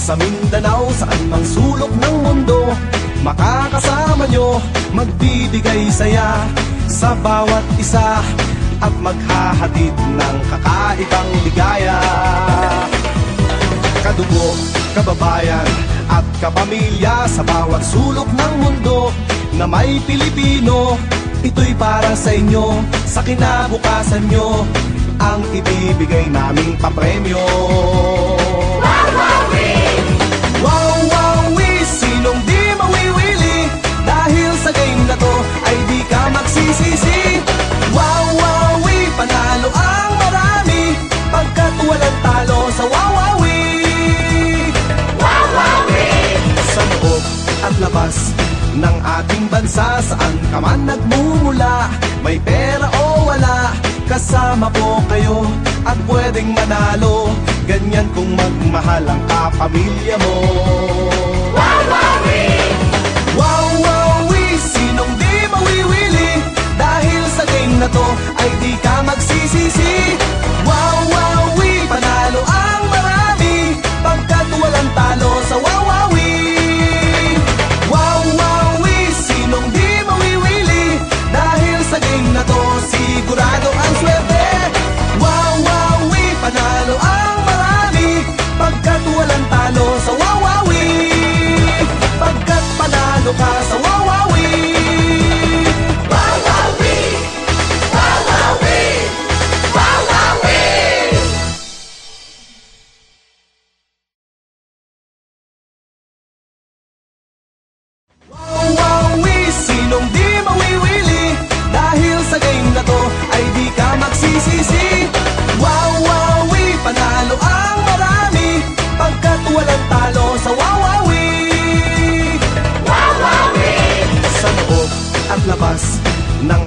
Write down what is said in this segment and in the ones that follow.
sa Mindanao, saan mang sulok ng mundo, makakasama nyo, magbibigay saya sa bawat isa at maghahatid ng kakaibang ligaya. Kadugo, kababayan at kapamilya sa bawat sulok ng mundo na may Pilipino, ito'y para sa inyo, sa kinabukasan nyo, ang ibibigay naming papremyo. Wawawi, sinong di mawiwili, dahil sa game na to ay di ka magsisisi. Wawawi, panalo ang marami, pagkat walang talo sa wawawi. Wawawi! Sa loob at labas ng ating bansa, saan ka man nagmumula, may pera o wala, kasama po kayo at pwedeng manalo. Ganyan kung magmahal ang kapamilya mo. Wawawi! Wawawi, sinong di mawiwili, dahil sa game na to ay di ka magsisisi. Wawawi, panalo ang marami, pagkat walang talo sa wawawi. Wawawi, sinong di mawiwili, dahil sa game na to sigurado ang swerte. Wawawi, panalo ang marami, pagkat walang talo sa wawawi. Pagkat panalo ka sa wawawi. Wawawi! Wawawi! Wawawi! Wawawi, sinong di mawiwili, dahil sa game na to ay di ka magsisisi. Wawawi, panalo ang marami, pagkat walang talo sa wawawi. Wawawi! Sa loob at labas ng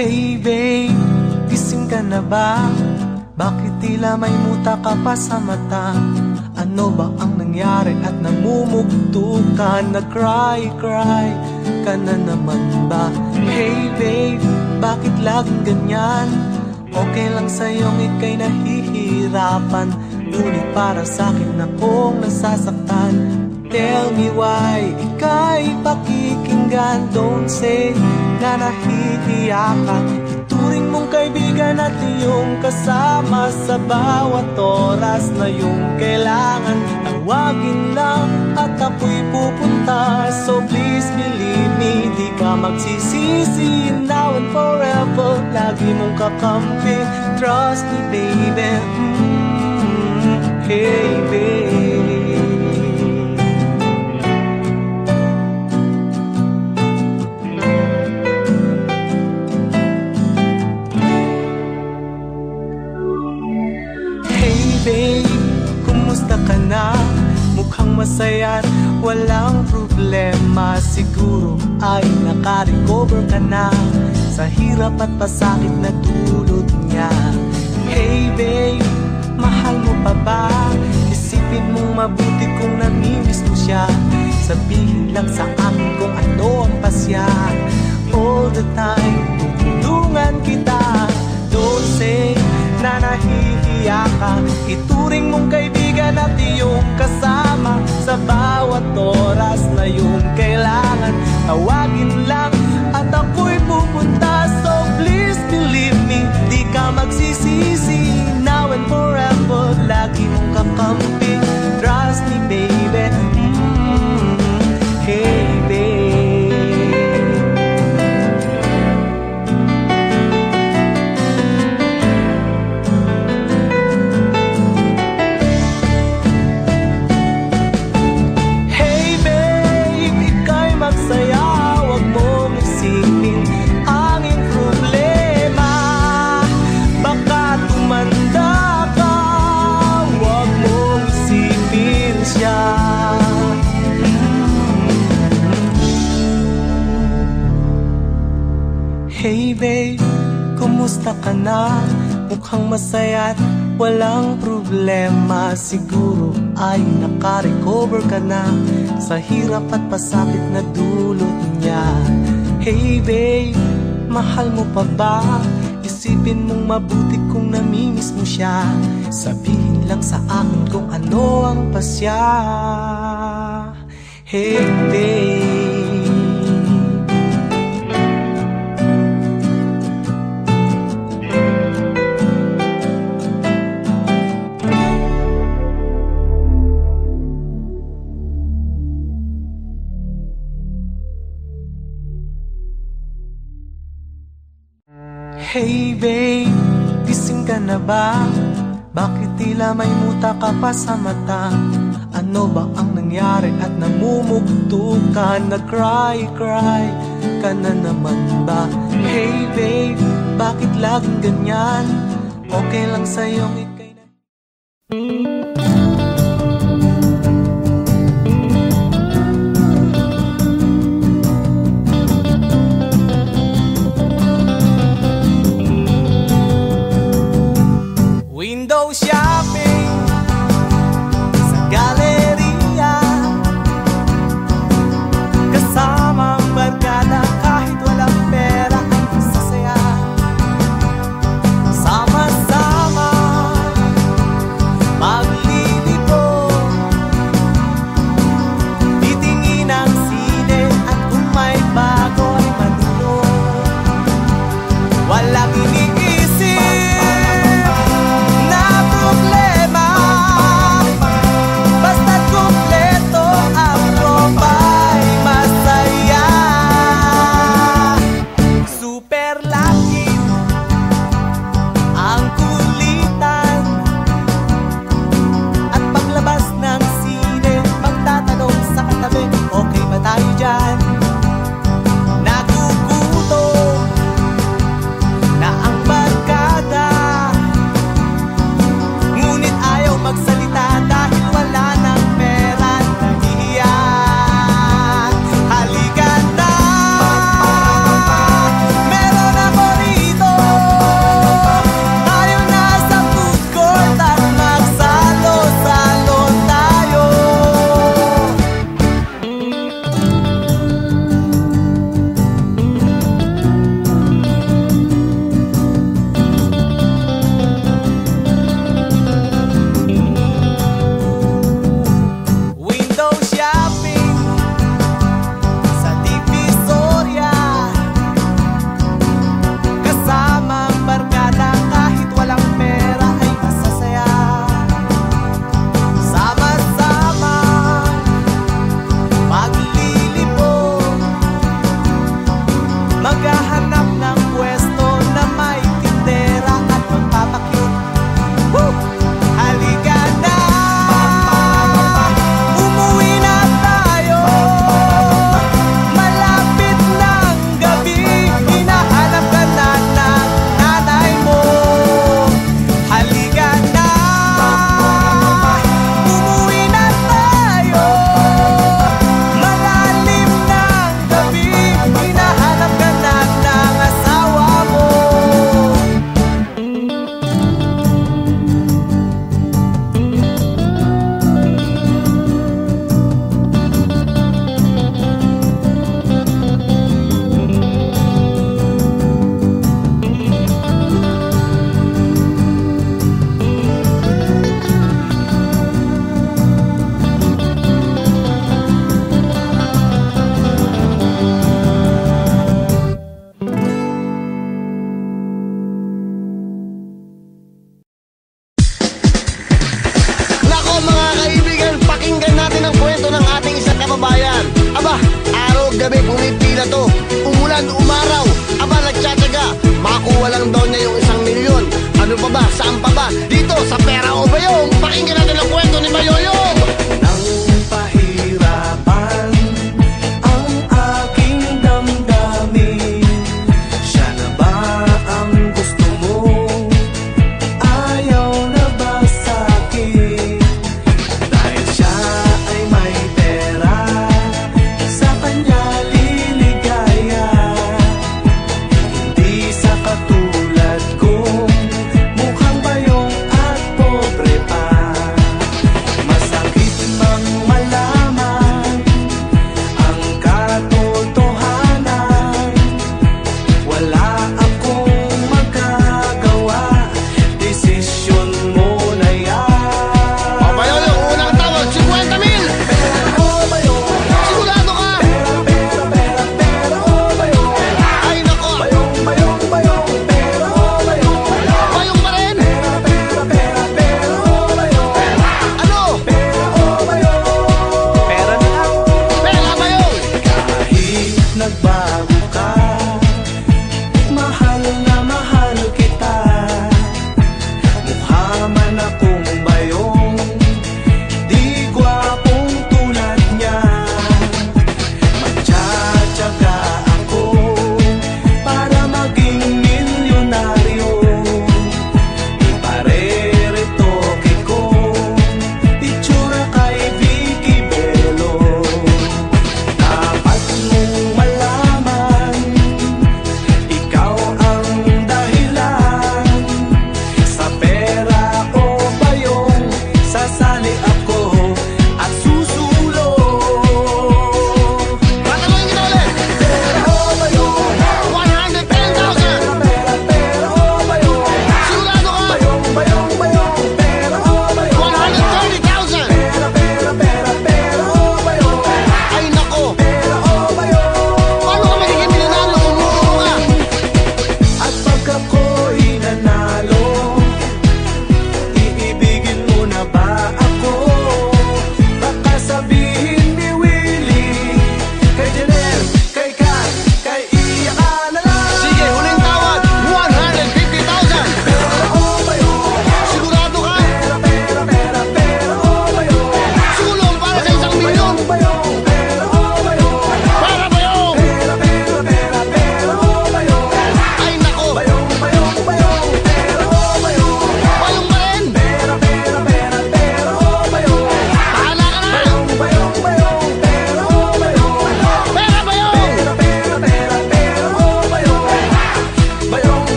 Hey babe, gising ka na ba? Bakit tila may muta ka pa sa mata? Ano ba ang nangyari at namumugto ka? Nag-cry ka na naman ba? Hey babe, bakit laging ganyan? Okay lang sa'yong ika'y nahihirapan, ngunit para sa'kin akong nasasaktan. Tell me why, ika'y pakikinggan. Don't say na nahihiya ka. Ituring mong kaibigan at iyong kasama sa bawat oras na iyong kailangan. Tawagin lang at ako'y pupunta. So please believe me, di ka magsisisi. Now and forever, lagi mong kakampi. Trust me baby, hey babe. Babe, kumusta ka na? Mukhang masaya't walang problema. Siguro ay naka-recover ka na sa hirap at pasakit na dulot niya. Hey babe, mahal mo pa ba? Isipin mong mabuti kung namimiss mo siya. Sabihin lang sa akin kung ano ang pasya. All the time, tutulungan kita. Don't say na nahihiya ka. Ituring mong kaibigan at iyong kasama sa bawat oras na iyong kailangan. Tawagin lang at ako'y pupunta. So please believe me, di ka magsisisi. Now and forever, lagi mong kakampi. Trust me baby, Hey babe, kumusta ka na? Mukhang masaya't walang problema. Siguro ay naka-recover ka na sa hirap at pasakit na dulot niya. Hey babe, mahal mo pa ba? Isipin mong mabuti kung namimiss mo siya. Sabihin lang sa akin kung ano ang pasya. Hey babe, hey babe, gising ka na ba? Bakit tila may muta ka pa sa mata? Ano ba ang nangyari at namumugto ka? Nag-cry ka na naman ba? Hey babe, bakit laging ganyan? Okay lang sa'yong ikay na... Window shopping sa galeria, kasama ang barkada kahit walang pera ay masasaya. Sama-sama maglilibo, titingin ang sine at kung may bago ay manuno. Walang iniisip na problema.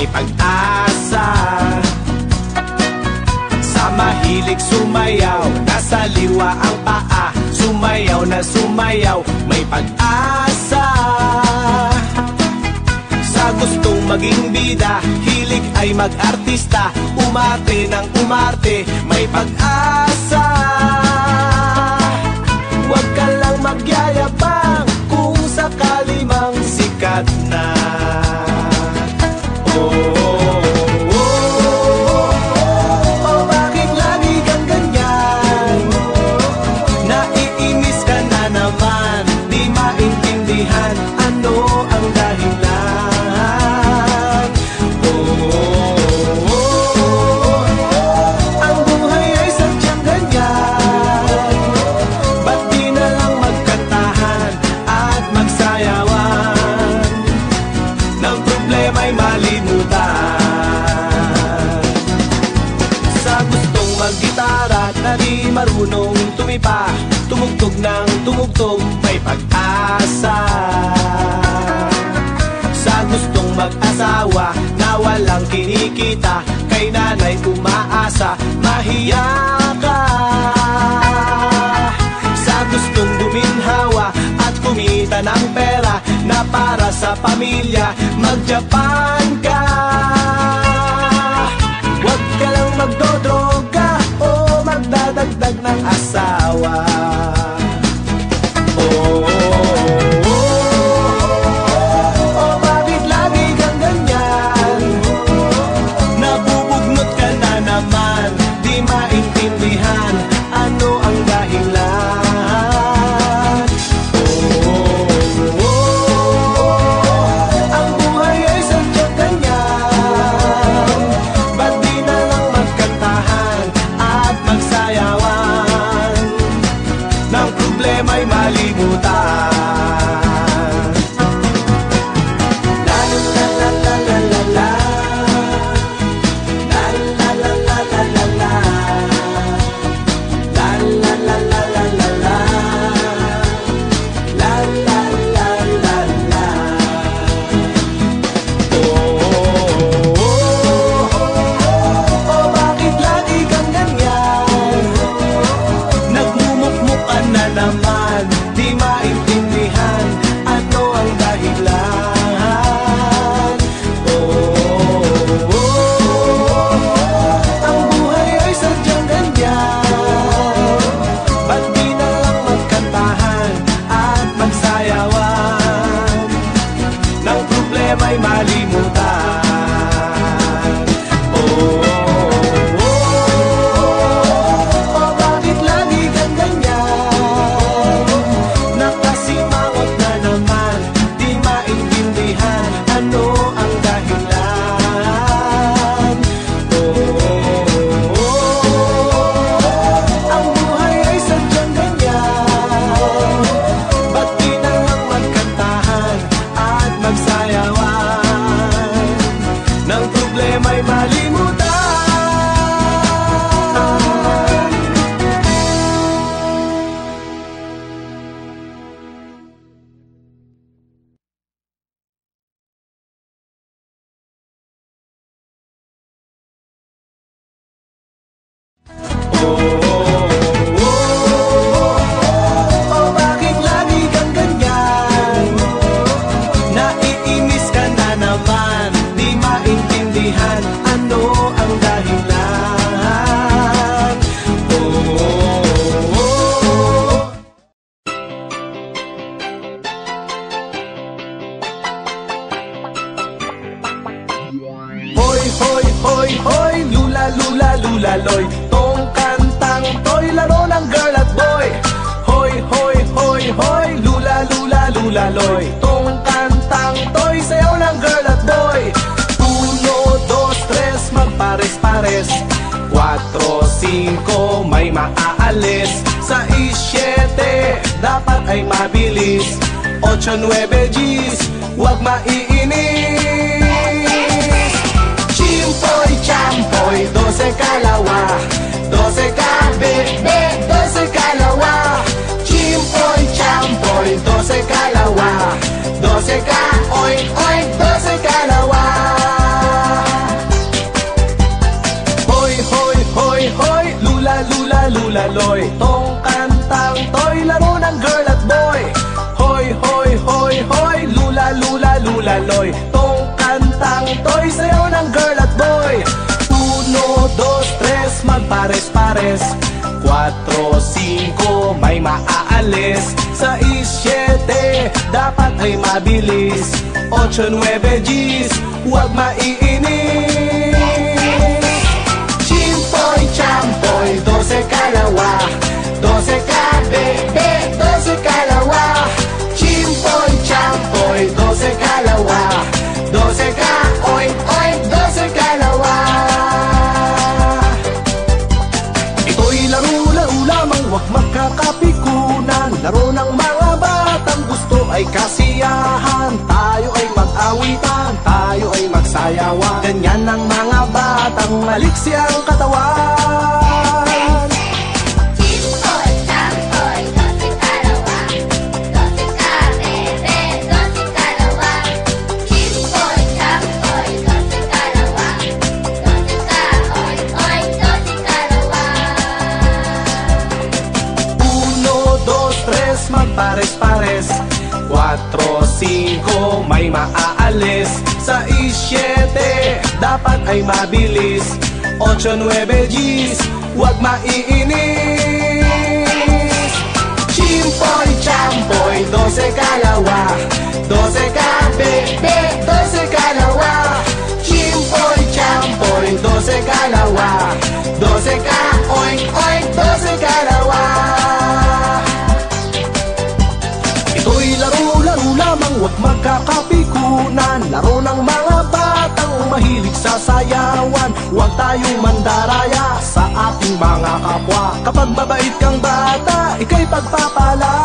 may pag-asa. Sa mahilig sumayaw, nasa liwa ang paa. Sumayaw na sumayaw, may pag-asa. Sa gustong maging bida, hilig ay mag-artista. Umarte ng umarte, may pag-asa. Huwag ka lang magyayabang kung sakali mang sikat na. Oh, oh, oh, oh, bakit lagi kang ganyan? Naiinis ka na naman, di maintindihan ano ang dahilan. Oh, oh, oh, ang buhay ay sadyang ganyan. Ba't di na lang magkantahan at magsayawan? Nang problema'y malimutan. Sa gustong maggitara na di marunong tumipa, tumugtog ng tumugtog, may pag-asa. Sa gustong mag-asawa na walang kinikita, kay nanay umaasa, mahiya ka. Sa gustong guminhawa at kumita ng pera na para sa pamilya, mag-Japan ka. Huwag ka lang magdodroga o magdadagdag ng asawa. Oh, oh, oh, bakit lagi kang ganyan? Nabubugnot ka na naman, di maintindihan ano ang dahilan. Oh, oh, ang buhay ay sadyang ganyan. Ba't di na lang magkantahan at magsayawan? Nang problema'y malimutan. La la la la la la la la. La la la la la la la. La la la la la la la. La la la la la. Oh, oh, oh, bakit lagi kang ganyan? Nagmumukmuk ka na naman, di maintindihan ano ang dahilan. Oh, ang buhay ay sadyang ganyan. Ba't di na lang magkantahan at magsayawan? Nang problema'y malimutan. Oh, bakit lagi kang ganyan? Nakasimangot na naman, di maintindihan ano ang dahilan. Oh, ang buhay ay sadyang ganyan. Ba't di na lang magkantahan at magsayawan? Nang problema'y malimutan. Oh, bakit lagi kang ganyan? Naiinis ka na naman, di maintindihan ano ang dahilan. Oh, hoy, hoy, hoy, hoy, lula, lula, lula, loy. Tong kantang to'y laro ng girl at boy. Hoy, hoy, hoy, hoy, lula, lula, lula, loy. Tong kantang to'y sayaw ng girl at boy. 1, 2, 3, magpares-pares. 4, 5, may maaalis. 6, 7, dapat ay mabilis. 8, 9, G's, huwag maiinis. Chimpoy, champoy, 12 kalawa. 12 kabebe, 12 kalawa. Chimpoy, champoy, 12 kalawa. 12 ka, oink, oink, 12 kalawa. lulaloy. Tong kantang to'y sayaw ng girl at boy. 1, 2, 3, magpares-pares. 4, 5, may maaalis. 6, 7, dapat ay mabilis. 8, 9, G's, huwag maiinis. Chimpoy, champoy, 12 kalawa. 12 ka, bebe, 12 kalawa. Chimpoy, champoy, 12 kalawa. 12 ka, oink, oink, 12 kalawa. Ito'y laro-laro lamang, huwag magkakapikunan. Laro ng mga batang gusto ay kasiyahan. Tayo ay mag-awitan, tayo ay magsayawan. Ganyan ang mga batang maliksi ang katawan. Chimpoy, champoy, 12 kalawa. 12 ka, bebe, 12 kalawa. Chimpoy, champoy, 12 kalawa. 12 ka, oink, oink, 12 kalawa. 1, 2, 3, magpares-pares. 4, 5, may maaalis. 6, 7, dapat ay mabilis. 8, 9, G's, huwag maiinis. Chimpoy, champoy, 12 kalawa. 12 ka, bebe, 12 kalawa. Chimpoy, champoy, 12 kalawa. 12 ka, oink, oink, 12 kalawa. Ito'y laro-laro lamang, huwag magkakapikunan. Laro ng mga batang mahilig sa sayawan. Huwag tayong mandaraya sa ating mga kapwa. Kapag mabait kang bata, ika'y pagpapala.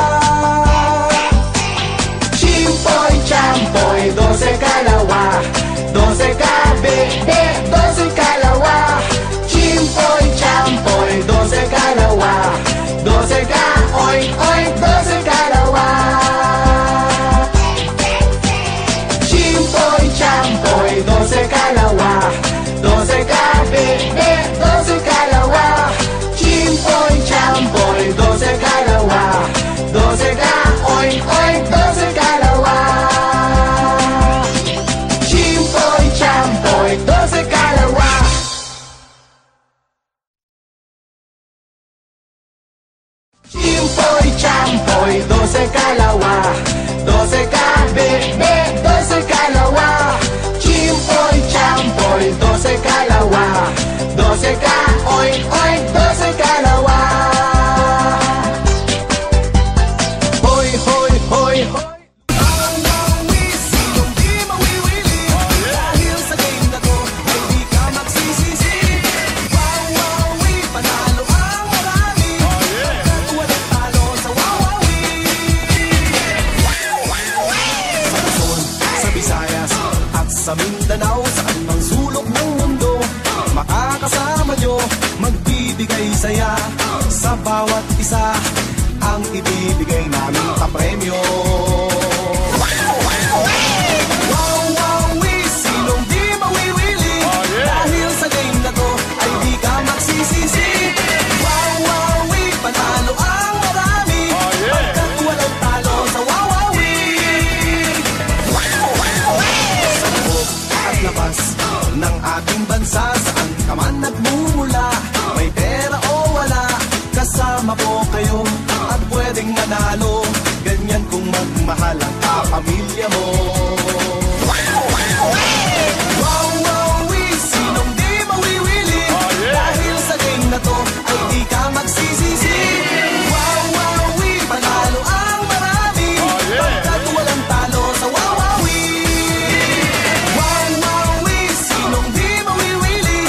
Chimpoy, champoy, 12 kalawa. 12 ka, bebe, 12 kalawa. Chimpoy, champoy, 12 kalawa. 12 ka, oink, oink, 12 kalawa. Chimpoy, champoy, 12 kalawa. 12 ka, bebe, 12 kalawa. Chimpoy, champoy, 12 kalawa. 12 ka, oink, oink, 12 kalawa. Chimpoy, champoy, 12 kalawa. Chimpoy, champoy, 12 kalawa. 12 ka, bebe, 12 kalawa. Chimpoy, champoy, 12 kalawa. 12 ka, oink, oink, 12 kalawa. Hoy, hoy, hoy, hoy. Awi, sinong di mawiwili. Dahil sa game na to, ay di ka magsisisi. Wawawi, panalo ang marami. Pagkat walang talo sa wawawi. Sa Luzon, sa Visayas, at sa Mindanao, sa anumang sulok ng mundo, makakasama nyo, magbibigay saya. Sa bawat isa, ang ibibigay namin kapremyo. Wawawi, sinong di mawiwili. Dahil sa game na to, ay di ka magsisisi. Wawawi, panalo ang marami. Pagkat walang talo sa wawawi. Sa loob at labas ng ating bansa, saan ka man nagmumula, may pera o wala, kasama po kayo at pwedeng manalo. Ganyan kung magmahal ang kapamilya mo. Wawawi, sinong di mawiwili. Dahil sa game na to, ay di ka magsisisi. Wawawi, panalo ang marami. Pagkat walang talo sa wawawi. Wawawi, sinong di mawiwili.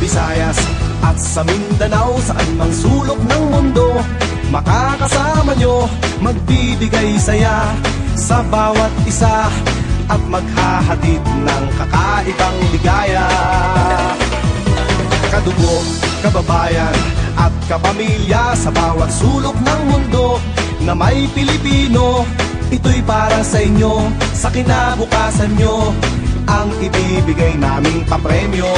Visayas at sa Mindanao, saan mang sulok ng mundo, makakasama nyo, magbibigay saya sa bawat isa at maghahatid ng kakaibang ligaya. Kadugo, kababayan at kapamilya sa bawat sulok ng mundo na may Pilipino, ito'y para sa inyo, sa kinabukasan nyo, ang ibibigay naming papremyo.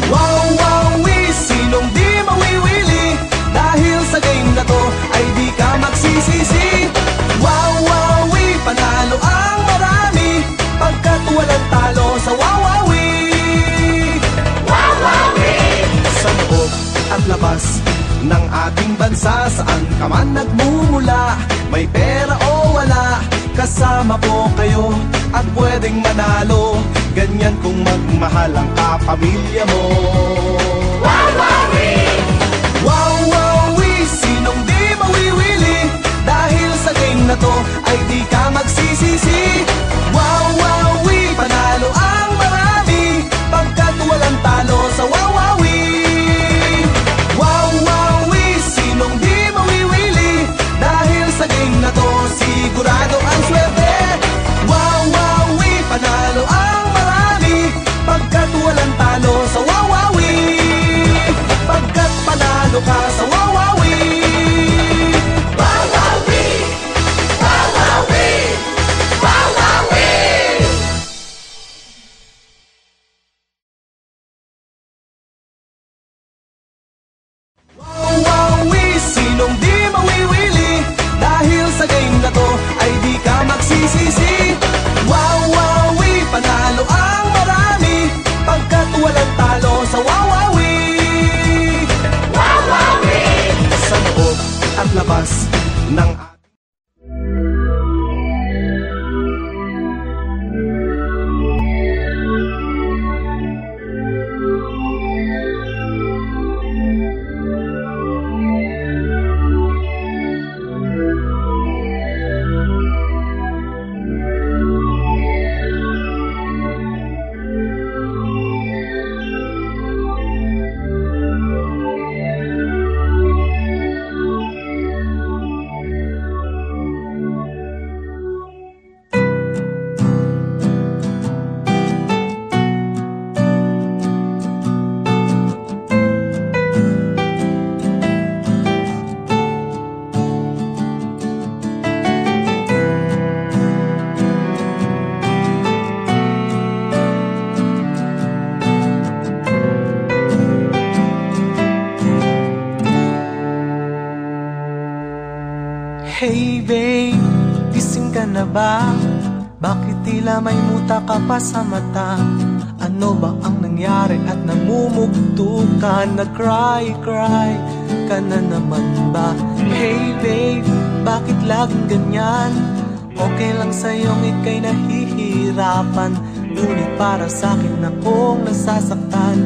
Wow, wow, sinong di mawiwili, dahil sa game na to ay di ka magsisisi. Wow, wow, panalo ang marami, pagkat walang talo sa wawawi. Sa loob at labas ng ating bansa, saan ka man nagmumula, may pera o wala, kasama po kayo at pwedeng manalo, ganyan kung magmahal ang kapamilya mo. Wow, wow, sinong di mawiwili, dahil sa game na to ay di ka magsisisi. Wow, wow, panalo ang marami, pagkat walang talo sa wawawi. Wow, wow, sinong di mawiwili, dahil sa game na to sigurado ang swerte. Wow, wow, panalo ang marami, pagkat walang talo sa wawawi. Pagkat panalo ka sa wawawi. Wawawi, wawawi, wawawi. Wow, wow, sinong di mawiwili, dahil sa game na to ay di ka magsisisi. Wow, wow, panalo ang marami, pagkat walang talo sa wawawi. Sa loob at labas ng Hey babe, gising ka na ba? Bakit tila may muta ka pa sa mata? Ano ba ang nangyari at namumugto ka? Nag-cry ka na naman ba? Hey babe, bakit laging ganyan? Okay lang sa'yong ika'y nahihirapan, ngunit para sa'kin akong nasasaktan.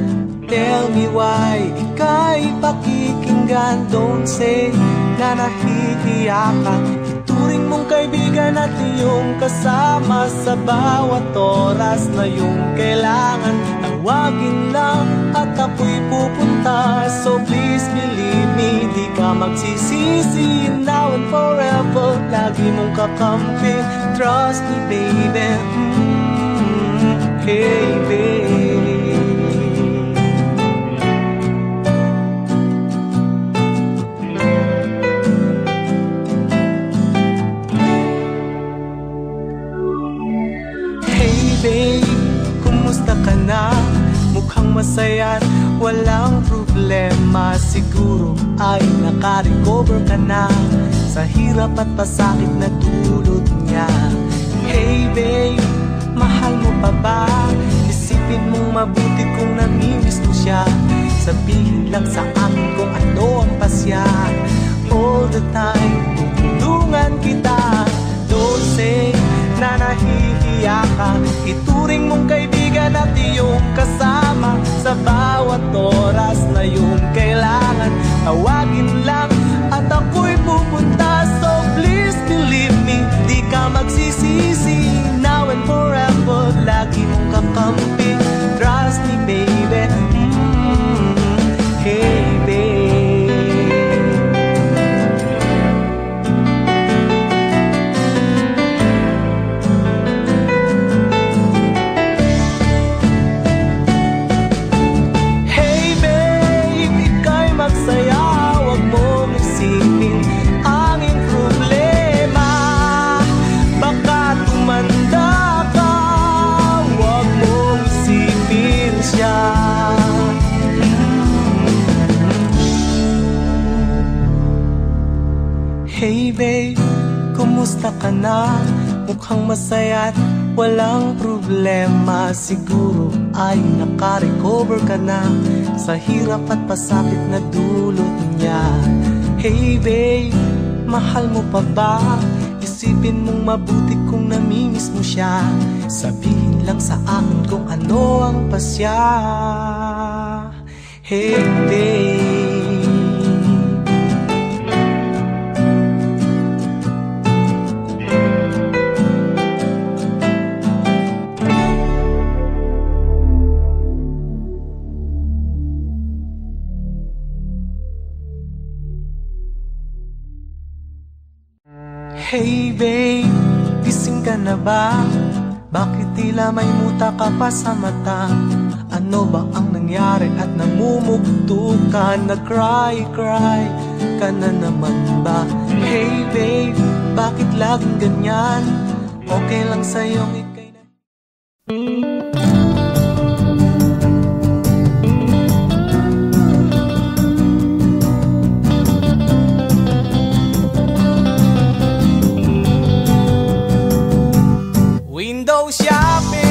Tell me why ika'y pakikinggan. Don't say na nahihiya ka. Ituring mong kaibigan at iyong kasama sa bawat oras na iyong kailangan. Tawagin lang at ako'y pupunta. So please believe me, di ka magsisisi. Now and forever, lagi mong kakampi. Trust me baby, hey babe. Babe, kumusta ka na? Mukhang masaya at walang problema. Siguro ay naka-recover ka na sa hirap at pasakit na dulot niya. Hey babe, mahal mo pa ba? Isipin mong mabuti kung namimiss mo siya. Sabihin lang sa akin kung ano ang pasya. All the time, tutulungan kita. Don't say na nahihiya ka. Ituring mong kaibigan at iyong kasama sa bawat oras na iyong kailangan. Tawagin lang at ako'y pupunta. So please believe me, di ka magsisisi. Now and forever, lagi mong kakampi. oras ni baby. Hey babe. Hey babe, ika'y magsaya, wag mong isipin ang iyong problema. Baka tumanda ka, wag mong isipin siya. Hey babe, kumusta ka na? Mukhang masaya at walang problema. Siguro ay naka-recover ka na sa hirap at pasakit na dulot niya. Hey babe, mahal mo pa ba? Isipin mong mabuti kung namimiss mo siya. Sabihin lang sa akin kung ano ang pasya. Hey babe. Hey babe, gising ka na ba? Bakit tila may muta ka pa sa mata? Ano ba ang nangyari at namumugto ka? Nag-cry ka na naman ba? Hey babe, bakit laging ganyan? Okay lang sa'yong ika'y na... Window shopping.